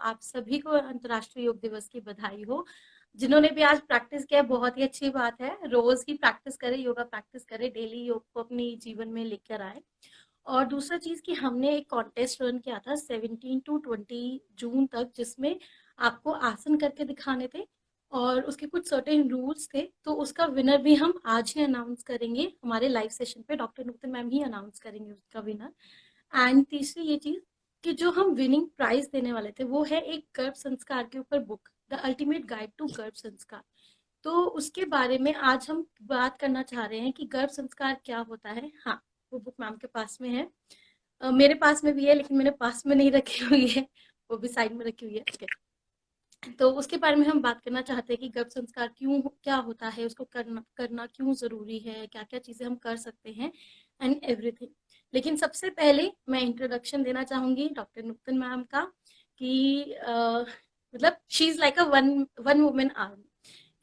आप सभी को अंतर्राष्ट्रीय योग दिवस की बधाई हो। जिन्होंने भी आज प्रैक्टिस किया बहुत ही अच्छी बात है। रोज ही प्रैक्टिस करें, योगा प्रैक्टिस करें, डेली योग को अपनी जीवन में लेकर आए। और दूसरा चीज कि हमने एक कॉन्टेस्ट रन किया था 17 to 20 जून तक, जिसमें आपको आसन करके दिखाने थे और उसके कुछ सर्टेन रूल्स थे। तो उसका विनर भी हम आज ही अनाउंस करेंगे हमारे लाइव सेशन पे। डॉक्टर नुतन मैम ही अनाउंस करेंगे उसका विनर। एंड तीसरी ये चीज कि जो हम विनिंग प्राइज देने वाले थे वो है एक गर्भ संस्कार के ऊपर book, the ultimate guide to Garbh Sanskar. तो उसके बारे में आज हम बात करना चाह रहे हैं कि गर्भ संस्कार क्या होता है। हाँ, वो बुक मैम के पास में है। मेरे पास में भी है, लेकिन मैंने पास में नहीं रखी हुई है, वो भी साइड में रखी हुई है। Okay. तो उसके बारे में हम बात करना चाहते हैं कि गर्भ संस्कार क्यों, क्या होता है, उसको करना क्यों जरूरी है, क्या क्या चीजें हम कर सकते हैं एंड एवरीथिंग। लेकिन सबसे पहले मैं इंट्रोडक्शन देना चाहूंगी डॉक्टर नुतन मैम का कि मतलब she is like a one women army.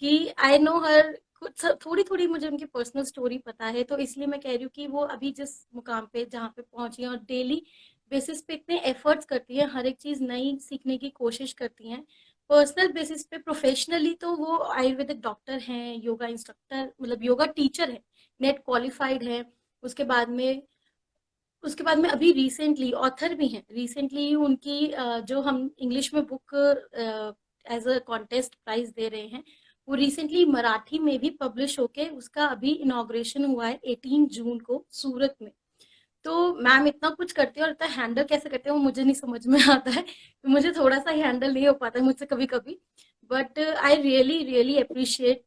कि आई नो हर, कुछ थोड़ी थोड़ी मुझे उनकी पर्सनल स्टोरी पता है, तो इसलिए मैं कह रही हूँ कि वो अभी जिस मुकाम पे जहाँ पे पहुंची हैं और डेली बेसिस पे इतने एफर्ट्स करती हैं, हर एक चीज नई सीखने की कोशिश करती हैं। पर्सनल बेसिस पे, प्रोफेशनली तो वो आयुर्वेदिक डॉक्टर हैं, योगा इंस्ट्रक्टर, मतलब योगा टीचर है, नेट क्वालिफाइड है। उसके बाद में उसके बाद में अभी रिसेंटली ऑथर भी हैं। रिसेंटली उनकी जो हम इंग्लिश में book as a contest prize दे रहे हैं, वो रिसेंटली मराठी में भी पब्लिश होके उसका अभी इनॉग्रेशन हुआ है 18 जून को सूरत में। तो मैम इतना कुछ करते हैं और इतना हैंडल कैसे करते हैं वो मुझे नहीं समझ में आता है। मुझे थोड़ा सा ही हैंडल नहीं हो पाता है मुझसे कभी कभी। But I really really appreciate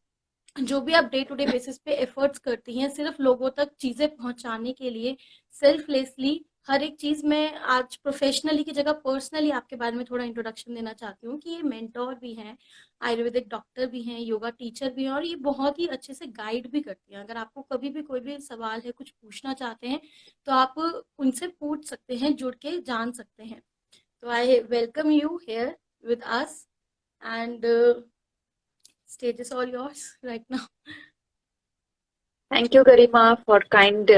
जो भी आप डे टू डे बेसिस पे एफर्ट्स करती हैं सिर्फ लोगों तक चीजें पहुंचाने के लिए, सेल्फलेसली। हर एक चीज में आज प्रोफेशनली की जगह पर्सनली आपके बारे में थोड़ा इंट्रोडक्शन देना चाहती हूँ कि ये मेंटोर भी हैं, आयुर्वेदिक डॉक्टर भी हैं, योगा टीचर भी हैं, और ये बहुत ही अच्छे से गाइड भी करती हैं। अगर आपको कभी भी कोई भी सवाल है, कुछ पूछना चाहते हैं, तो आप उनसे पूछ सकते हैं, जुड़ के जान सकते हैं। तो I welcome you here with us, and stage is all yours right now. Thank you, Garima, for kind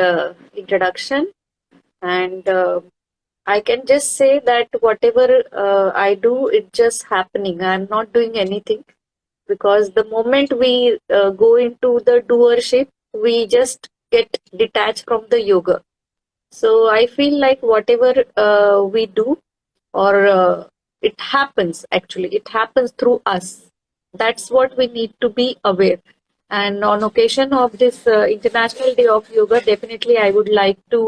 introduction. And I can just say that whatever I do, it's just happening. I'm not doing anything because the moment we go into the doership, we just get detached from the yoga. So I feel like whatever we do, or it happens actually, it happens through us. That's what we need to be aware. And on occasion of this International Day of Yoga, definitely I would like to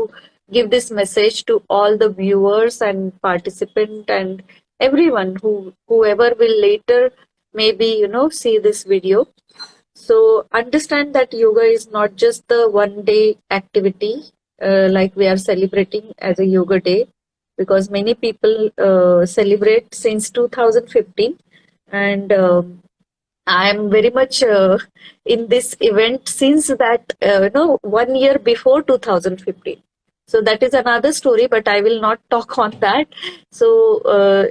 give this message to all the viewers and participant and everyone whoever will later maybe see this video. So understand that yoga is not just the one day activity like we are celebrating as a yoga day, because many people celebrate since 2015. And I am very much in this event since that 1 year before 2015. So that is another story, but I will not talk on that. So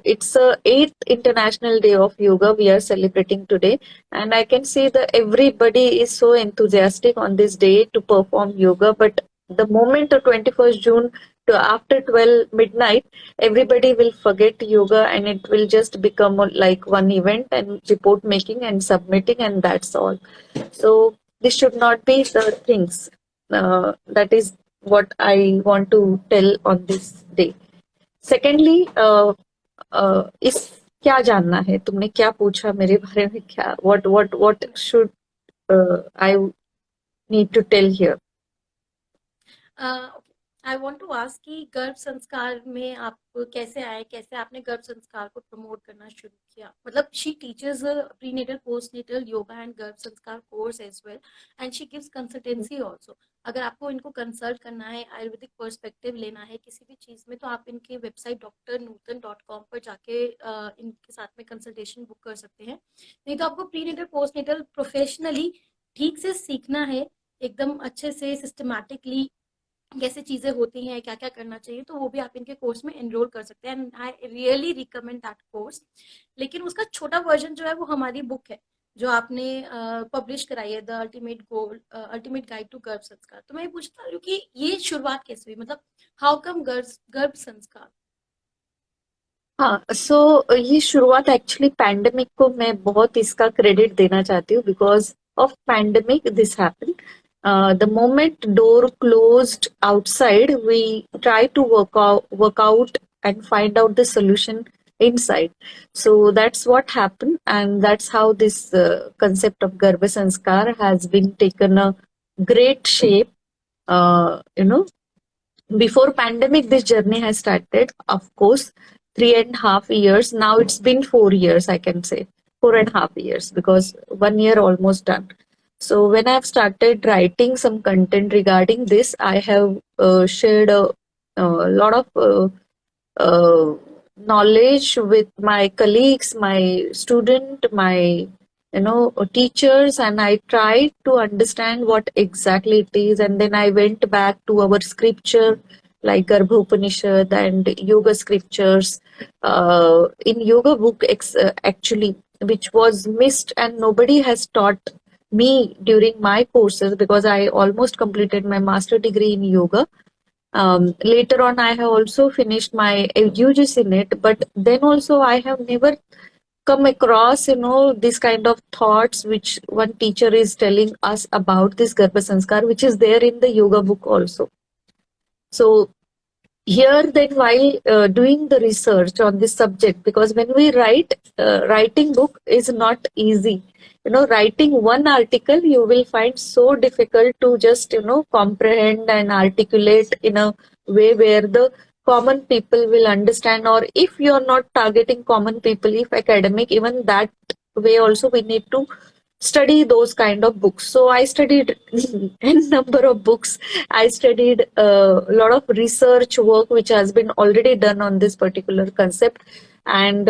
it's the 8th International Day of Yoga we are celebrating today, and I can see that everybody is so enthusiastic on this day to perform yoga. But the moment of 21st June to after 12 midnight, everybody will forget yoga and it will just become like one event and report making and submitting, and that's all. So this should not be the things. That is what I want to tell on this day. Secondly, इस क्या जानना है तुमने, क्या पूछा मेरे बारे में, क्या what should I need to tell here? I want to ask कि गर्भ संस्कार में आप कैसे आए, कैसे आपने गर्भ संस्कार को प्रमोट करना शुरू किया। मतलब she teachers prenatal postnatal yoga and Garbh Sanskar course as well, and she gives consultancy also. अगर आपको इनको कंसल्ट करना है, आयुर्वेदिक पर्सपेक्टिव लेना है किसी भी चीज में, तो आप इनके वेबसाइट Dr.Nutan.com पर जाके इनके साथ में कंसल्टेशन बुक कर सकते हैं। नहीं तो आपको प्रीनेटल पोस्टनेटल प्रोफेशनली ठीक से सीखना है, एकदम अच्छे से सिस्टमैटिकली कैसे चीजें होती हैं, क्या क्या करना चाहिए, तो वो भी आप इनके कोर्स में एनरोल कर सकते हैं। And I really recommend that course. लेकिन उसका छोटा वर्जन जो है वो हमारी बुक है, जो आपने पब्लिश कराई है, the ultimate guide to Garbh Sanskar. तो मैं ये पूछता हूँ कि ये शुरुआत कैसे हुई, मतलब हाउ कम गर्भ संस्कार? हाँ, सो ये शुरुआत एक्चुअली पैंडेमिक को मैं बहुत इसका क्रेडिट देना चाहती हूँ, because of pandemic this happen. The moment door closed outside, we try to work out and find out the solution inside. So that's what happened, and that's how this concept of Garbhasanskar has been taken a great shape. You know, before pandemic this journey has started, of course, 3.5 years. Now it's been 4 years, I can say 4.5 years, because 1 year almost done. So when I've started writing some content regarding this, I have shared a lot of uh, knowledge with my colleagues, my student, my teachers, and I tried to understand what exactly it is. And then I went back to our scripture like Garbha Upanishad and yoga scriptures. In yoga book, actually, which was missed and nobody has taught me during my courses, because I almost completed my master degree in yoga. Later on, I have also finished my UGC NET, but then also I have never come across, this kind of thoughts which one teacher is telling us about this Garbha Sanskar, which is there in the yoga book also. So here then, while doing the research on this subject, because when we writing book is not easy. Writing one article you will find so difficult to just comprehend and articulate in a way where the common people will understand. Or if you are not targeting common people, if academic, even that way also we need to study those kind of books. So I studied n number of books. I studied a lot of research work which has been already done on this particular concept, and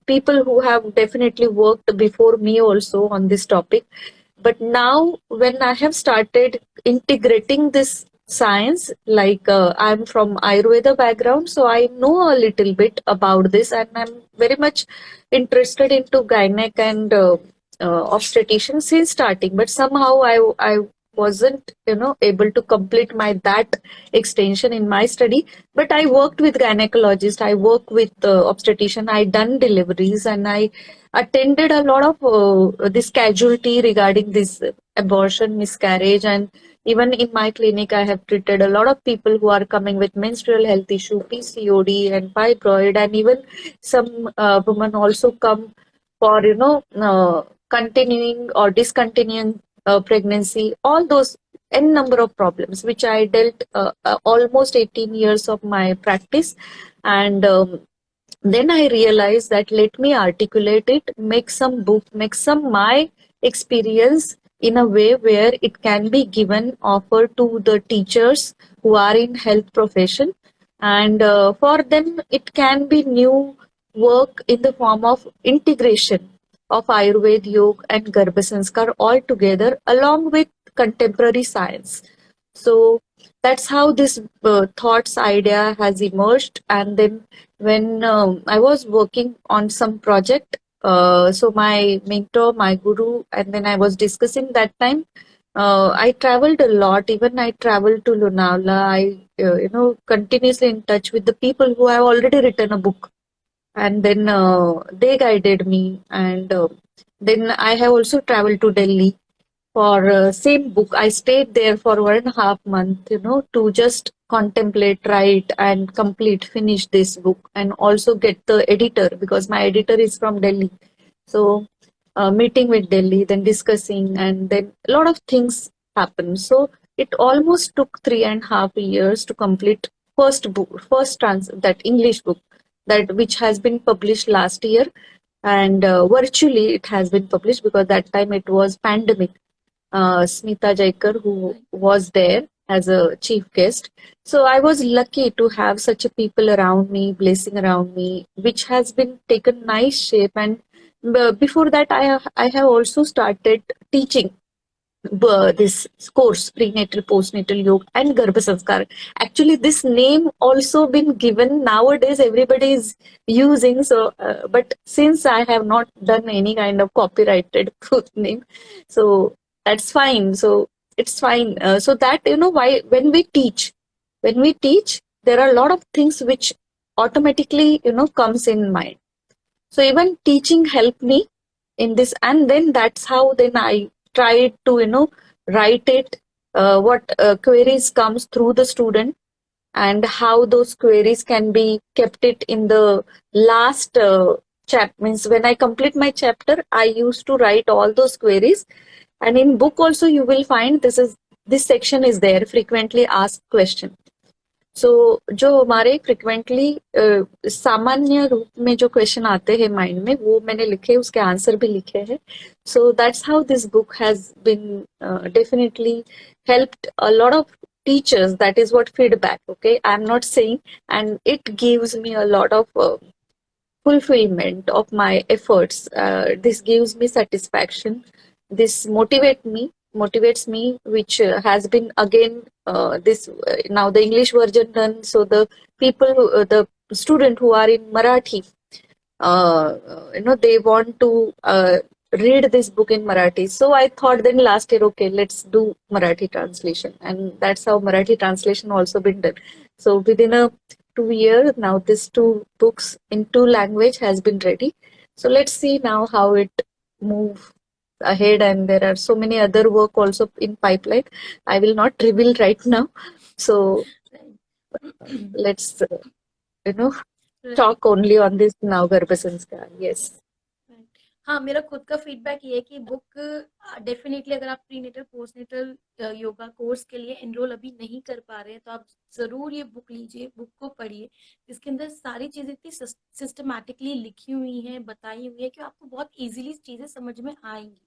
people who have definitely worked before me also on this topic. But now, when I have started integrating this science, like I'm from Ayurveda background, so I know a little bit about this, and I'm very much interested into gynec and obstetrician since starting. But somehow I wasn't able to complete my that extension in my study. But I worked with gynecologist, I work with obstetrician, I done deliveries, and I attended a lot of this casualty regarding this abortion, miscarriage. And even in my clinic I have treated a lot of people who are coming with menstrual health issue, PCOD and fibroid. And even some women also come for continuing or discontinuing pregnancy, all those n number of problems which I dealt almost 18 years of my practice. And then I realized that let me articulate it, make some book, make some my experience in a way where it can be given, offered to the teachers who are in health profession. And for them it can be new work in the form of integration of Ayurveda, Yoga and Garbha Sanskar all together along with contemporary science. So that's how this thoughts idea has emerged. And then when I was working on some project, so my mentor, my guru, and then I was discussing that time. I traveled a lot. Even I traveled to Lonavala. I, continuously in touch with the people who have already written a book, and then they guided me. And then I have also traveled to Delhi for same book. I stayed there for 1.5 months, to just contemplate, write, and complete, finish this book, and also get the editor, because my editor is from Delhi. So meeting with Delhi, then discussing, and then a lot of things happened. So it almost took 3.5 years to complete first book, first that English book, that which has been published last year. And virtually it has been published, because that time it was pandemic. Smita Jaikar, who Right. was there as a chief guest. So I was lucky to have such a people around me, blessing around me, which has been taken nice shape. And before that, I have also started teaching this course, prenatal, postnatal yoga and Garbha Sanskar. Actually, this name also been given nowadays. Everybody is using. So, but since I have not done any kind of copyrighted name, so that's fine. So it's fine. So that why when we teach, there are a lot of things which automatically, comes in mind. So even teaching helped me in this, and then that's how then I tried to, write it, what queries comes through the student, and how those queries can be kept it in the last means when I complete my chapter, I used to write all those queries. And in book also you will find this section is there, frequently asked question. सो जो हमारे frequently सामान्य रूप में जो question आते हैं mind में, वो मैंने लिखे, उसके आंसर भी लिखे हैं. So that's how this book has been definitely helped a lot of teachers. That is what feedback, okay, I'm not saying, and it gives me a lot of fulfillment of my efforts. This gives me satisfaction. This motivates me, which has been again this now the English version done. So the the student who are in Marathi, they want to read this book in Marathi. So I thought then last year, okay, let's do Marathi translation, and that's how Marathi translation also been done. So within a 2 years now, these two books in two language has been ready. So let's see now how it move ahead, and there are so many other work also in pipeline. I will not reveal right now. So let's talk only on this now, Garbhasanskar. Yes. हाँ, मेरा खुद का feedback ये है कि book definitely अगर आप prenatal postnatal yoga course के लिए एनरोल अभी नहीं कर पा रहे हैं तो आप ज़रूर ये बुक लीजिए, बुक को पढ़िए. इसके अंदर सारी चीज़ें इतनी सिस्टमैटिकली लिखी हुई हैं, बताई हुई है कि आपको बहुत ईजिली चीज़ें समझ में आएंगी.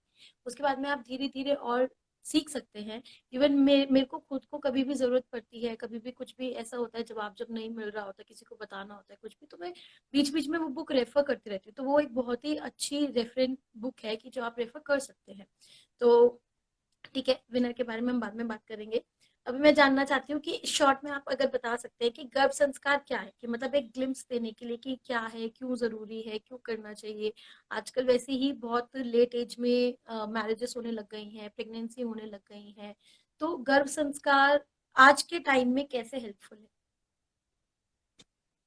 उसके बाद में आप धीरे धीरे और सीख सकते हैं. इवन मेरे को खुद को कभी भी ज़रूरत पड़ती है, कभी भी कुछ भी ऐसा होता है, जवाब जब नहीं मिल रहा होता, किसी को बताना होता है कुछ भी, तो मैं बीच बीच में वो बुक रेफर करती रहती हूँ. तो वो एक बहुत ही अच्छी रेफरेंस बुक है कि जो आप रेफर कर सकते हैं. तो ठीक है, विनर के बारे में हम बाद में बात करेंगे. अभी मैं जानना चाहती हूँ कि शॉर्ट में आप अगर बता सकते हैं कि गर्भ संस्कार क्या है, कि मतलब एक ग्लिम्स देने के लिए कि क्या है, क्यों जरूरी है, क्यों करना चाहिए. आजकल वैसे ही बहुत लेट एज में मैरिजेस होने लग गई हैं, प्रेगनेंसी होने लग गई हैं. तो गर्भ संस्कार आज के टाइम में कैसे हेल्पफुल है?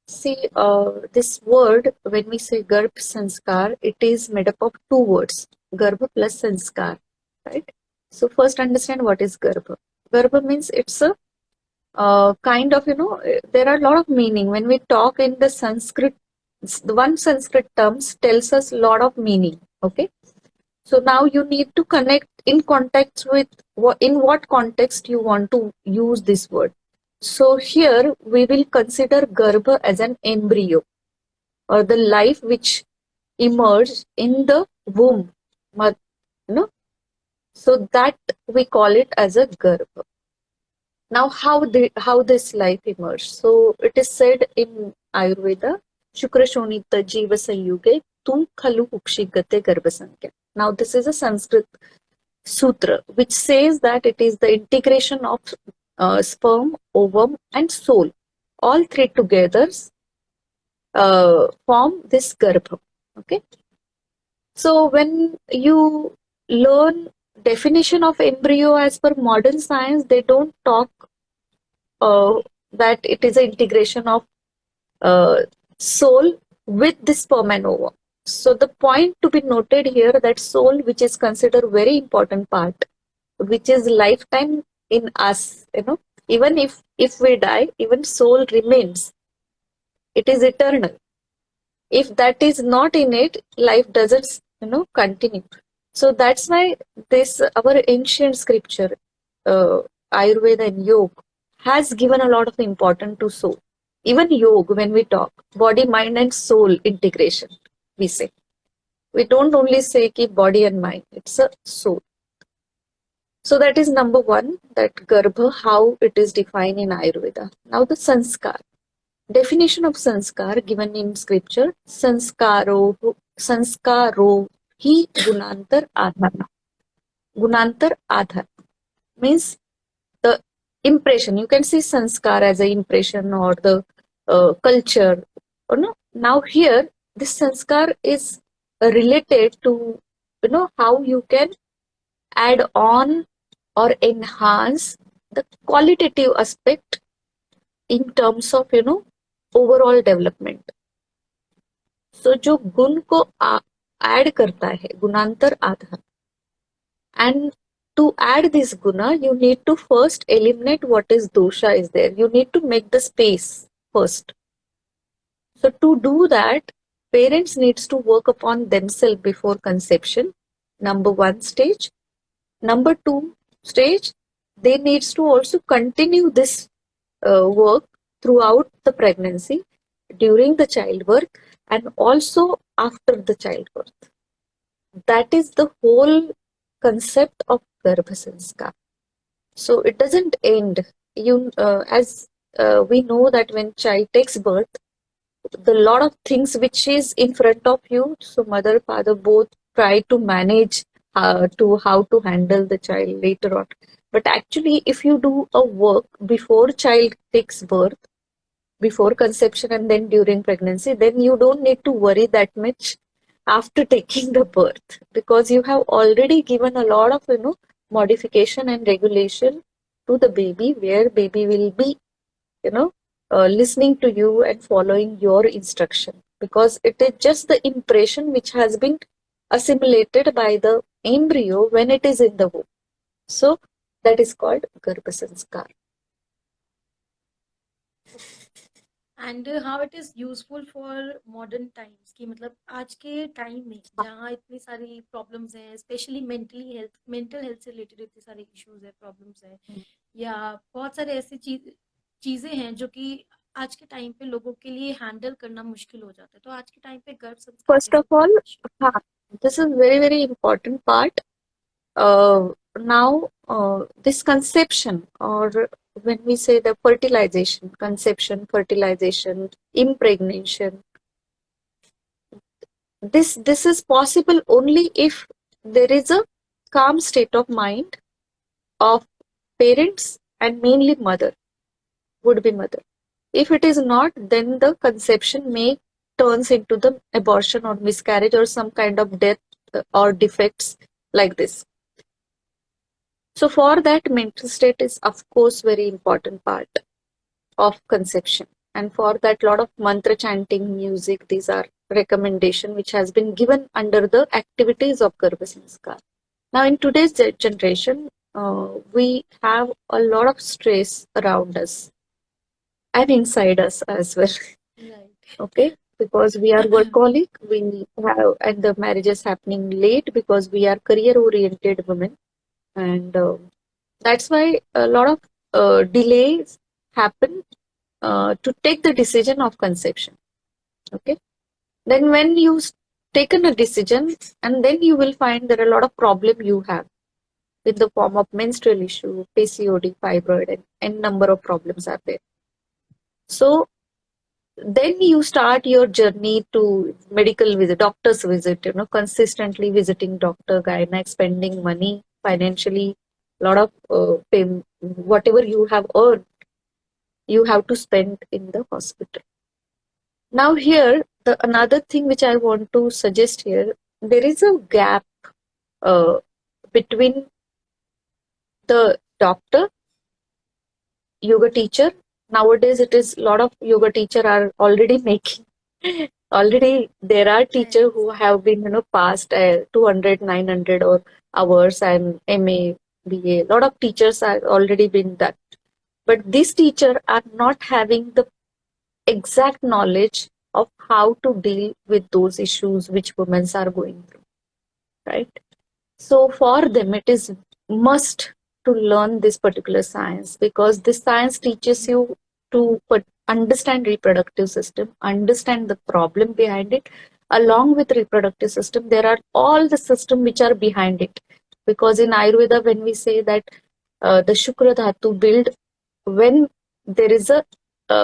See, this word, when we say Garbhasanskar, it is made up of two words, Garbha plus Sanskar, right? So first understand what is Garbha. Garbha means it's a kind of, there are a lot of meaning. When we talk in the Sanskrit, the one Sanskrit terms tells us a lot of meaning, okay? So now you need to connect in context with in what context you want to use this word. So here we will consider Garbha as an embryo or the life which emerged in the womb. So that we call it as a Garbha. Now how this life emerged? So it is said in Ayurveda, Shukra Shonita Jiva Sanyuge Tum Khalu Ukshigate Garbhasankya. Now this is a Sanskrit sutra which says that it is the integration of sperm, ovum and soul. All three together form this Garbha. Okay. So when you learn definition of embryo as per modern science, they don't talk that it is an integration of soul with the sperm and ovum. So the point to be noted here, that soul, which is considered very important part, which is lifetime in us, even if we die, even soul remains. It is eternal. If that is not in it, life doesn't, continue. So that's why this our ancient scripture, Ayurveda and Yoga, has given a lot of importance to soul. Even yoga, when we talk, body, mind and soul integration, we say. We don't only say ki body and mind, it's a soul. So that is number one, that Garbha, how it is defined in Ayurveda. Now the Sanskar. Definition of Sanskar given in scripture, Sanskaro hi gunantar adhar. Gunantar adhar means the impression. You can see Sanskar as an impression or the culture. Now here, this Sanskar is related to, how you can add on or enhance the qualitative aspect in terms of, overall development. So जो गुण को add करता है, गुणांतर आधार, and to add this guna, you need to first eliminate what is dosha is there. You need to make the space first. So to do that, parents needs to work upon themselves before conception. Number one stage. Number two stage, they needs to also continue this work throughout the pregnancy, during the childbirth, and also after the childbirth. That is the whole concept of Garbhasanskar. So it doesn't end. As we know that when child takes birth, the lot of things which is in front of you, so mother, father both try to manage to how to handle the child later on. But actually, if you do a work before child takes birth, before conception and then during pregnancy, then you don't need to worry that much after taking the birth, because you have already given a lot of modification and regulation to the baby, where baby will be you know listening to you and following your instruction, because it is just the impression which has been assimilated by the embryo when it is in the womb. So that is called Garbhasanskar. And how it is useful for modern times कि मतलब आज के time में जहाँ इतनी सारी problems हैं, specially mental health से रिलेटेड इतने सारे इश्यूज है, प्रॉब्लम्स है, या बहुत सारे ऐसी चीजें हैं जो कि आज के टाइम पे लोगों के लिए हैंडल करना मुश्किल हो जाता है, तो आज के टाइम पे गर्भ संस्कार First कैसे of all, करना हाँ, this is very important part. Now, this conception, or when we say the fertilization, conception, fertilization, impregnation, this is possible only if there is a calm state of mind of parents, and mainly mother, would be mother. If it is not, then the conception may turns into the abortion or miscarriage or some kind of death or defects like this. So for that, mental state is of course very important part of conception, and for that lot of mantra chanting, music, these are recommendation which has been given under the activities of Garbhasanskar. Now in today's generation, we have a lot of stress around us and inside us as well. right? Okay, because we are workaholic, we have, and the marriage is happening late because we are career oriented women, and that's why a lot of delays happen to take the decision of conception. Okay, then when you taken a decision, and then you will find there are a lot of problem you have in the form of menstrual issue, PCOD, fibroid, and number of problems are there. So then you start your journey to medical visit, doctor's visit, consistently visiting doctor, gynae, spending money financially, a lot of whatever you have earned, you have to spend in the hospital. Now here, the another thing which I want to suggest here, there is a gap between the doctor, yoga teacher. Nowadays, it is a lot of yoga teacher are already making. Already there are teachers who have been passed 200, 900 or hours and MA, BA. A lot of teachers are already been done, but these teachers are not having the exact knowledge of how to deal with those issues which women are going through, right? So for them, it is must to learn this particular science, because this science teaches you to understand reproductive system, understand the problem behind it. Along with reproductive system, there are all the system which are behind it. Because in Ayurveda, when we say that the Shukra Dhatu build, when there is a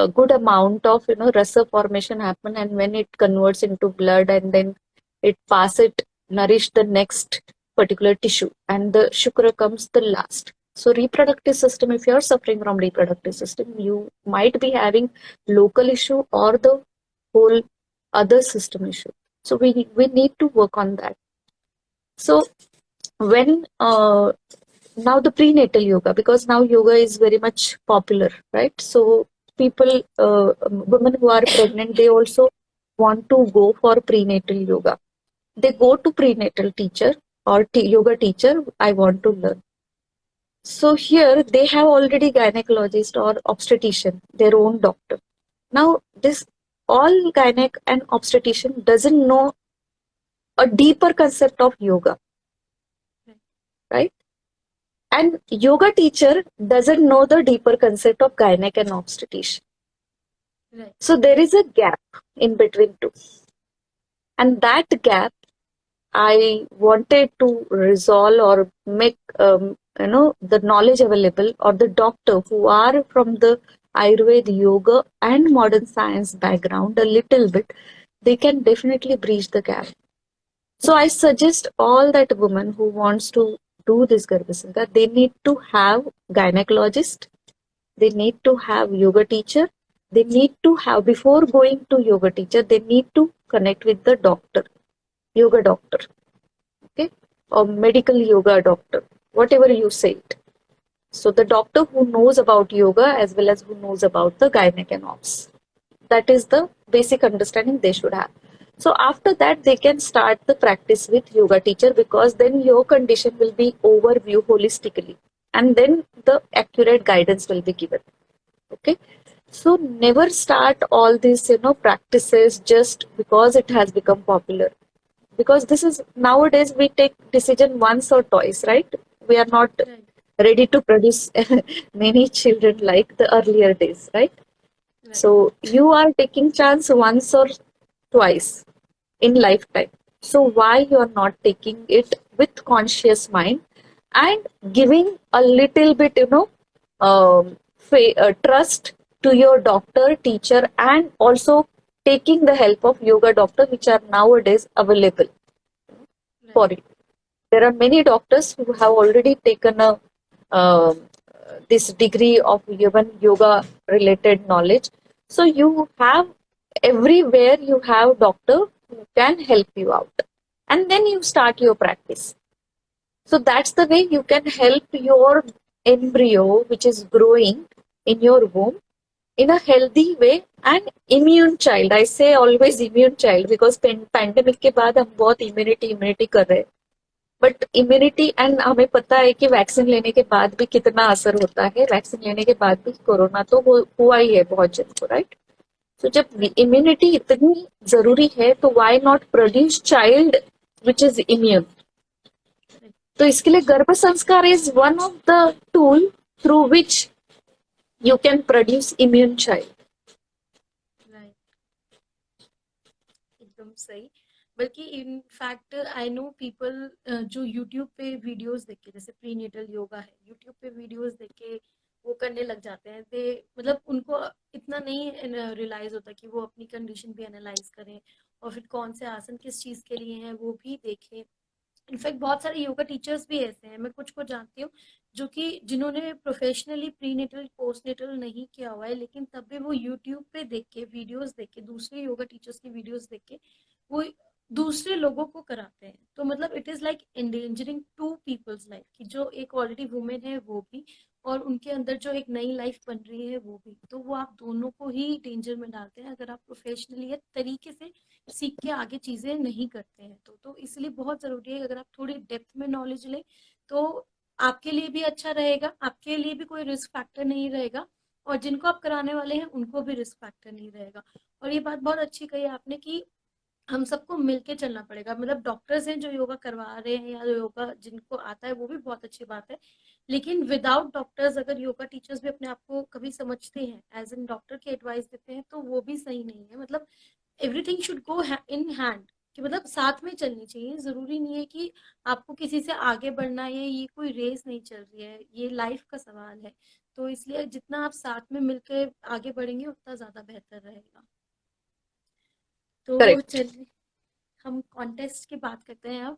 good amount of rasa formation happen, and when it converts into blood, and then it pass it nourish the next particular tissue, and the Shukra comes the last. So reproductive system, if you are suffering from reproductive system, you might be having local issue or the whole other system issue. So we need to work on that. So when now the prenatal yoga, because now yoga is very much popular, right? So people, women who are pregnant, they also want to go for prenatal yoga. They go to prenatal teacher or yoga teacher. I want to learn. So here they have already gynecologist or obstetrician, their own doctor. Now this all gynec and obstetrician doesn't know a deeper concept of yoga, right? And yoga teacher doesn't know the deeper concept of gynec and obstetrician. Right. So there is a gap in between two. And that gap I wanted to resolve or make the knowledge available, or the doctor who are from the Ayurveda, yoga and modern science background a little bit, they can definitely bridge the gap. So I suggest all that women who wants to do this Garbhasanskar, they need to have gynecologist, they need to have yoga teacher, they need to have, before going to yoga teacher, they need to connect with the doctor, yoga doctor, okay, or medical yoga doctor, whatever you say it. So the doctor who knows about yoga as well as who knows about the gynec and obs. That is the basic understanding they should have. So after that, they can start the practice with yoga teacher, because then your condition will be overview holistically, and then the accurate guidance will be given. Okay. So never start all these, practices just because it has become popular. Because this is nowadays we take decision once or twice, right? We are not Right. ready to produce many children like the earlier days, right? Right. So you are taking chance once or twice in lifetime. So why you are not taking it with conscious mind and giving a little bit, trust to your doctor, teacher, and also taking the help of yoga doctor, which are nowadays available Right. for you. There are many doctors who have already taken a this degree of even yoga related knowledge. So you have, everywhere you have doctor who can help you out, and then you start your practice. So that's the way you can help your embryo which is growing in your womb in a healthy way, and immune child. I say always immune child, because pandemic के बाद हम बहुत immunity कर रहे हैं. But immunity, and हमें पता है कि वैक्सीन लेने के बाद भी कितना असर होता है, वैक्सीन लेने के बाद भी कोरोना तो हुआ ही है बहुत जन को, राइट? सो जब इम्यूनिटी इतनी जरूरी है, तो why not produce child which is immune? तो इसके लिए गर्भ संस्कार is one of the tool through which you can produce immune child. Right. एकदम सही. बल्कि इनफैक्ट आई नो पीपल जो यूट्यूब पे वीडियोस देख के, जैसे प्रीनेटल योगा है, यूट्यूब पे वीडियोस देख के वो करने लग जाते हैं. दे मतलब उनको इतना नहीं रियलाइज होता कि वो अपनी कंडीशन भी एनालाइज करें, और फिर कौन से आसन किस चीज के लिए हैं वो भी देखें. इनफैक्ट बहुत सारे योगा टीचर्स भी ऐसे हैं, मैं कुछ को जानती हूँ, जो कि जिन्होंने प्रोफेशनली प्रीनेटल पोस्टनेटल नहीं किया हुआ है, लेकिन तब भी वो यूट्यूब पे देख के, वीडियोस देख के, दूसरे योगा टीचर्स की वीडियोस देख के वो दूसरे लोगों को कराते हैं. तो मतलब it is like endangering to people's life, कि जो एक ऑलरेडी वुमेन है वो भी, और उनके अंदर जो एक नई लाइफ बन रही है वो भी. तो वो आप दोनों को ही डेंजर में डालते हैं अगर आप प्रोफेशनली या तरीके से सीख के आगे चीजें नहीं करते हैं. तो इसलिए बहुत जरूरी है, अगर आप थोड़ी डेप्थ में नॉलेज लें तो आपके लिए भी अच्छा रहेगा, आपके लिए भी कोई रिस्क फैक्टर नहीं रहेगा, और जिनको आप कराने वाले हैं उनको भी रिस्क फैक्टर नहीं रहेगा. और ये बात बहुत अच्छी कही आपने कि हम सबको मिलके चलना पड़ेगा. मतलब डॉक्टर्स हैं जो योगा करवा रहे हैं या योगा जिनको आता है वो भी बहुत अच्छी बात है, लेकिन विदाउट डॉक्टर्स अगर योगा टीचर्स भी अपने आप को कभी समझते हैं एज एन डॉक्टर की एडवाइस देते हैं तो वो भी सही नहीं है. मतलब everything should go in hand, कि मतलब साथ में चलनी चाहिए. जरूरी नहीं है कि आपको किसी से आगे बढ़ना है, ये कोई रेस नहीं चल रही है, ये लाइफ का सवाल है. तो इसलिए जितना आप साथ में मिलकर आगे बढ़ेंगे उतना ज्यादा बेहतर रहेगा. तो करेक्ट. चलिए हम कॉन्टेस्ट की बात करते हैं अब.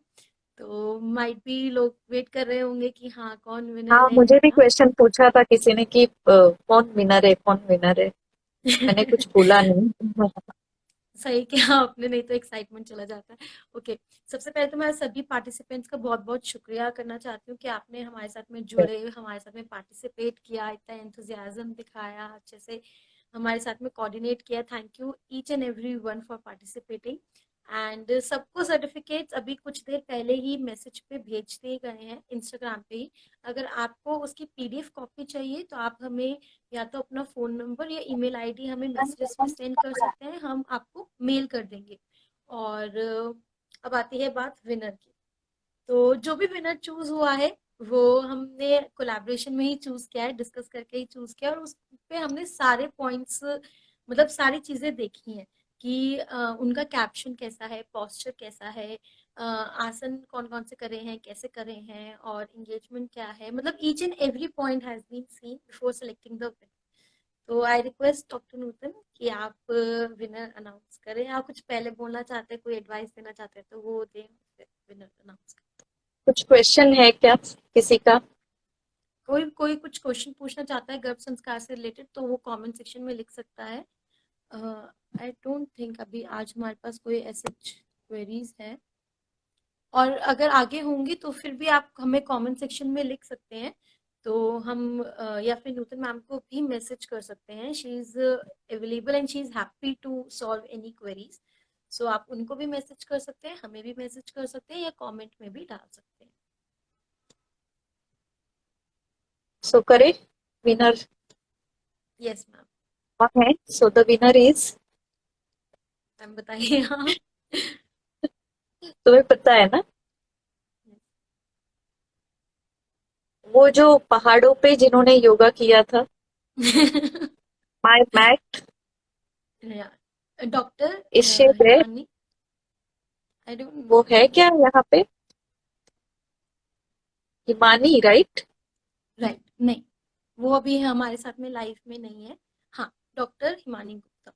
तो माइट बी लोग वेट कर रहे होंगे कि हाँ कौन विनर हाँ, है मुझे भी हमारा. क्वेश्चन पूछा था किसी ने कि कौन विनर है, कौन विनर है. मैंने कुछ बोला नहीं. सही किया आपने, नहीं तो एक्साइटमेंट चला जाता है. ओके. सबसे पहले तो मैं सभी पार्टिसिपेंट्स का बहुत बहुत शुक्रिया करना चाहती हूँ कि आपने हमारे साथ में जुड़े, हमारे साथ में पार्टिसिपेट किया, इतना एंथुजियाज्म दिखाया अच्छे से. हमारे साथ में कोऑर्डिनेट किया। Thank you each and every one for participating. And सबको सर्टिफिकेट्स अभी कुछ देर पहले ही मैसेज पे भेज दिए गए हैं इंस्टाग्राम पे ही। अगर आपको उसकी पीडीएफ कॉपी चाहिए तो आप हमें या तो अपना फ़ोन नंबर या ईमेल आईडी हमें मैसेजेस पे सेंड कर सकते हैं, हम आपको मेल कर देंगे। और अब आती है बात विनर की। तो जो भी विनर चूज हुआ है वो हमने कोलैबोरेशन में ही चूज किया है, डिस्कस करके ही चूज किया, और उस पे हमने सारे पॉइंट्स मतलब सारी चीजें देखी हैं कि उनका कैप्शन कैसा है, पोस्चर कैसा है, आसन कौन कौन से करे हैं, कैसे करे हैं, और एंगेजमेंट क्या है, मतलब each and every point has been seen before selecting the winner. तो आई रिक्वेस्ट डॉक्टर नूतन कि आप विनर अनाउंस करें। आप कुछ पहले बोलना चाहते हैं, कोई एडवाइस देना चाहते हैं तो वो दें, फिर विनर अनाउंस करें। कुछ क्वेश्चन है क्या किसी का? कोई कोई कुछ क्वेश्चन पूछना चाहता है गर्भ संस्कार से रिलेटेड तो वो कमेंट सेक्शन में लिख सकता है। आई डोंट थिंक अभी आज हमारे पास कोई ऐसे क्वेरीज है, और अगर आगे होंगी तो फिर भी आप हमें कमेंट सेक्शन में लिख सकते हैं। तो हम या फिर नूतन मैम को भी मैसेज कर सकते हैं। She is available and she is happy to solve any queries. So आप उनको भी मैसेज कर सकते हैं, हमें भी मैसेज कर सकते हैं, या कमेंट में भी डाल सकते हैं। सो करे विनर यस मैम। कौन है? So the winner is, ma'am बताइए आप। तुम्हें पता है ना, वो जो पहाड़ों पे जिन्होंने योगा किया था, माय मैट, डॉक्टर इससे है, हिमानी। आई डोंट वो नो। है क्या यहाँ पे? हिमानी, राइट? राइट, नहीं, वो अभी हमारे साथ में लाइफ में नहीं है। हाँ, डॉक्टर हिमानी गुप्ता।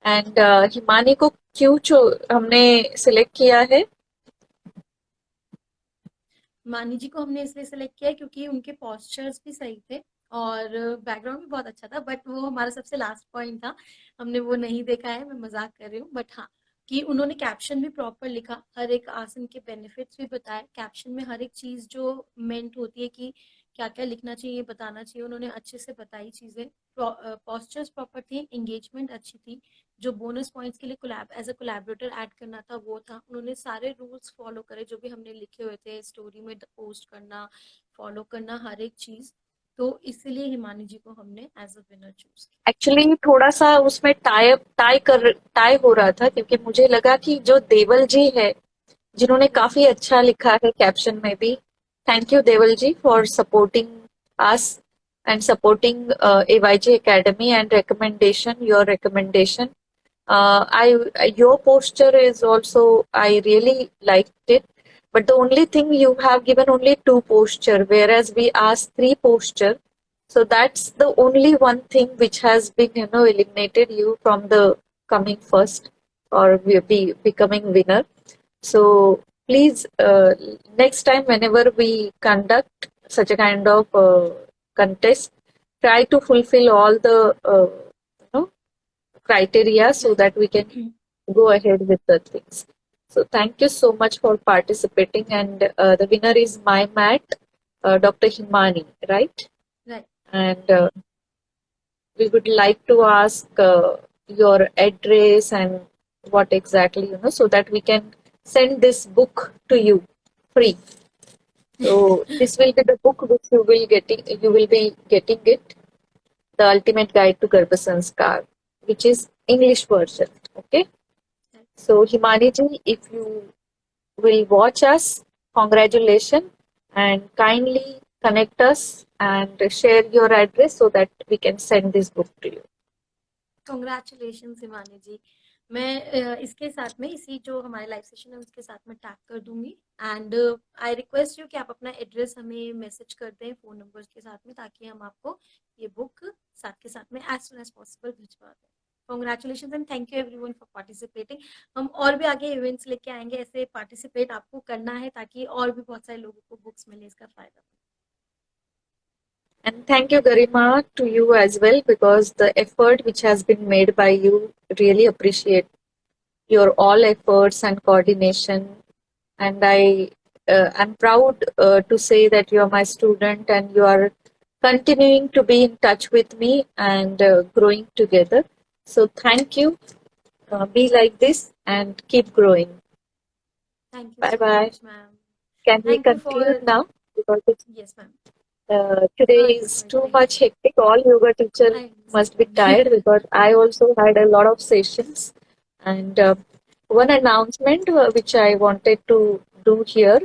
एंड हिमानी को क्यों हमने सिलेक्ट किया है? मानी जी को हमने इसलिए सेलेक्ट किया क्योंकि उनके पोस्चर्स भी सही थे और बैकग्राउंड भी बहुत अच्छा था, बट वो हमारा सबसे लास्ट पॉइंट था। हमने वो नहीं देखा है, मैं मजाक कर रही हूँ, बट हाँ, कि उन्होंने कैप्शन भी प्रॉपर लिखा, हर एक आसन के बेनिफिट्स भी बताए कैप्शन में, हर एक चीज जो मेंट होती है कि क्या क्या लिखना चाहिए, बताना चाहिए, उन्होंने अच्छे से बताई चीजें। पोस्चर्स प्रॉपर थे, एंगेजमेंट अच्छी थी। जो बोनस पॉइंट्स के लिए collab as a collaborator add करना था वो था, उन्होंने सारे रूल्स फॉलो करे जो भी हमने लिखे हुए थे, स्टोरी में पोस्ट करना, फॉलो करना, हर एक चीज। तो इसीलिए हिमानी जी को हमने एज अ विनर चूज किया। एक्चुअली थोड़ा सा उसमें टाई हो रहा था, क्योंकि मुझे लगा कि जो देवल जी है, जिन्होंने राइट। काफी अच्छा लिखा है कैप्शन में भी। Thank you Deval ji for supporting us and supporting AYG Academy and recommendation. Your posture is also, I really liked it. But the only thing, you have given only 2 posture, whereas we asked 3 posture. So that's the only one thing which has been, eliminated you from the coming first, or be becoming winner. So please, next time whenever we conduct such a kind of contest, try to fulfill all the criteria so that we can right. go ahead with the things. So thank you so much for participating, and the winner is my mat, Dr. Himani, right? Right. And we would like to ask your address and what exactly, so that we can send this book to you free. So this will be the book which you will be getting it, the Ultimate Guide to Garbhasanskar, which is English version. Okay. So Himani ji, if you will watch us, congratulations, and kindly connect us and share your address so that we can send this book to you. Congratulation Himani ji. मैं इसके साथ में इसी जो हमारे live session है उसके साथ में टैग कर दूंगी। एंड आई रिक्वेस्ट यू कि आप अपना एड्रेस हमें मैसेज कर दें फ़ोन नंबर्स के साथ में, ताकि हम आपको ये बुक साथ के साथ में एज सुन एज पॉसिबल भिजवा दें। Congratulation and thank you everyone for participating. हम और भी आगे इवेंट्स लेके आएंगे, ऐसे पार्टिसिपेट आपको करना है ताकि और भी बहुत सारे लोगों को बुक्स मिले, इसका फायदा। And thank you, Garima, to you as well, because the effort which has been made by you, really appreciate your all efforts and coordination. And I'm proud to say that you are my student, and you are continuing to be in touch with me and growing together. So thank you. Be like this and keep growing. Thank you Bye so bye. much, ma'am. Can we Thank you conclude for, now? Because it's, yes, ma'am. today Just is too waiting. much hectic. All yoga teacher I must be understand. tired because I also had a lot of sessions. And one announcement which I wanted to do here.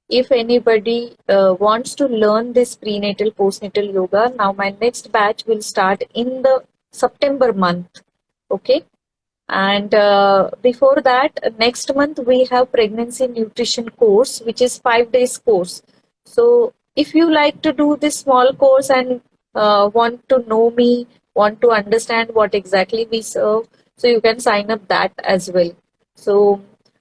If anybody wants to learn this prenatal postnatal yoga, now my next batch will start in the September month. Okay, and before that, next month we have pregnancy nutrition course, which is 5 days course. So if you like to do this small course and want to know me, want to understand what exactly we serve, so you can sign up that as well. So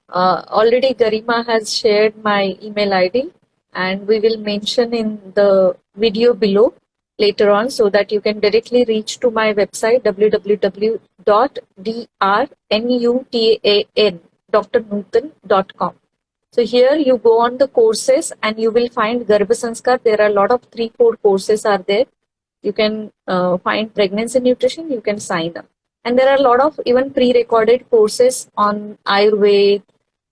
already Garima has shared my email ID, and we will mention in the video below later on, so that you can directly reach to my website www.nutan.com. So here you go on the courses and you will find Garbhasanskar. There are a lot of 3-4 courses are there. You can find pregnancy nutrition. You can sign up, and there are a lot of even pre-recorded courses on Ayurveda,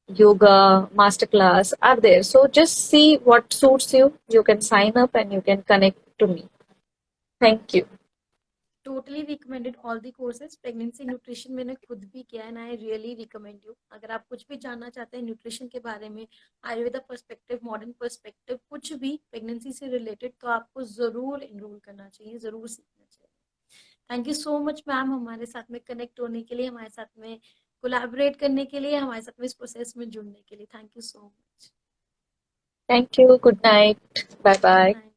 yoga, masterclass are there. So just see what suits you. You can sign up and you can connect to me. Thank you. Totally recommended all the courses. Pregnancy nutrition मैंने खुद भी किया है, and I really recommend you. अगर आप कुछ भी जानना चाहते हैं न्यूट्रिशन के बारे में, आयुर्वेदा पर्सपेक्टिव, मॉडर्न पर्सपेक्टिव, कुछ भी प्रेगनेंसी से रिलेटेड, तो आपको जरूर इनरोल करना चाहिए, जरूर सीखना चाहिए. Thank you so much ma'am, हमारे साथ में कनेक्ट होने के लिए, हमारे साथ में कोलैबोरेट करने के लिए, हमारे साथ में इस प्रोसेस में जुड़ने के लिए. Thank you so much. Thank you. Good night. Bye good bye. Night.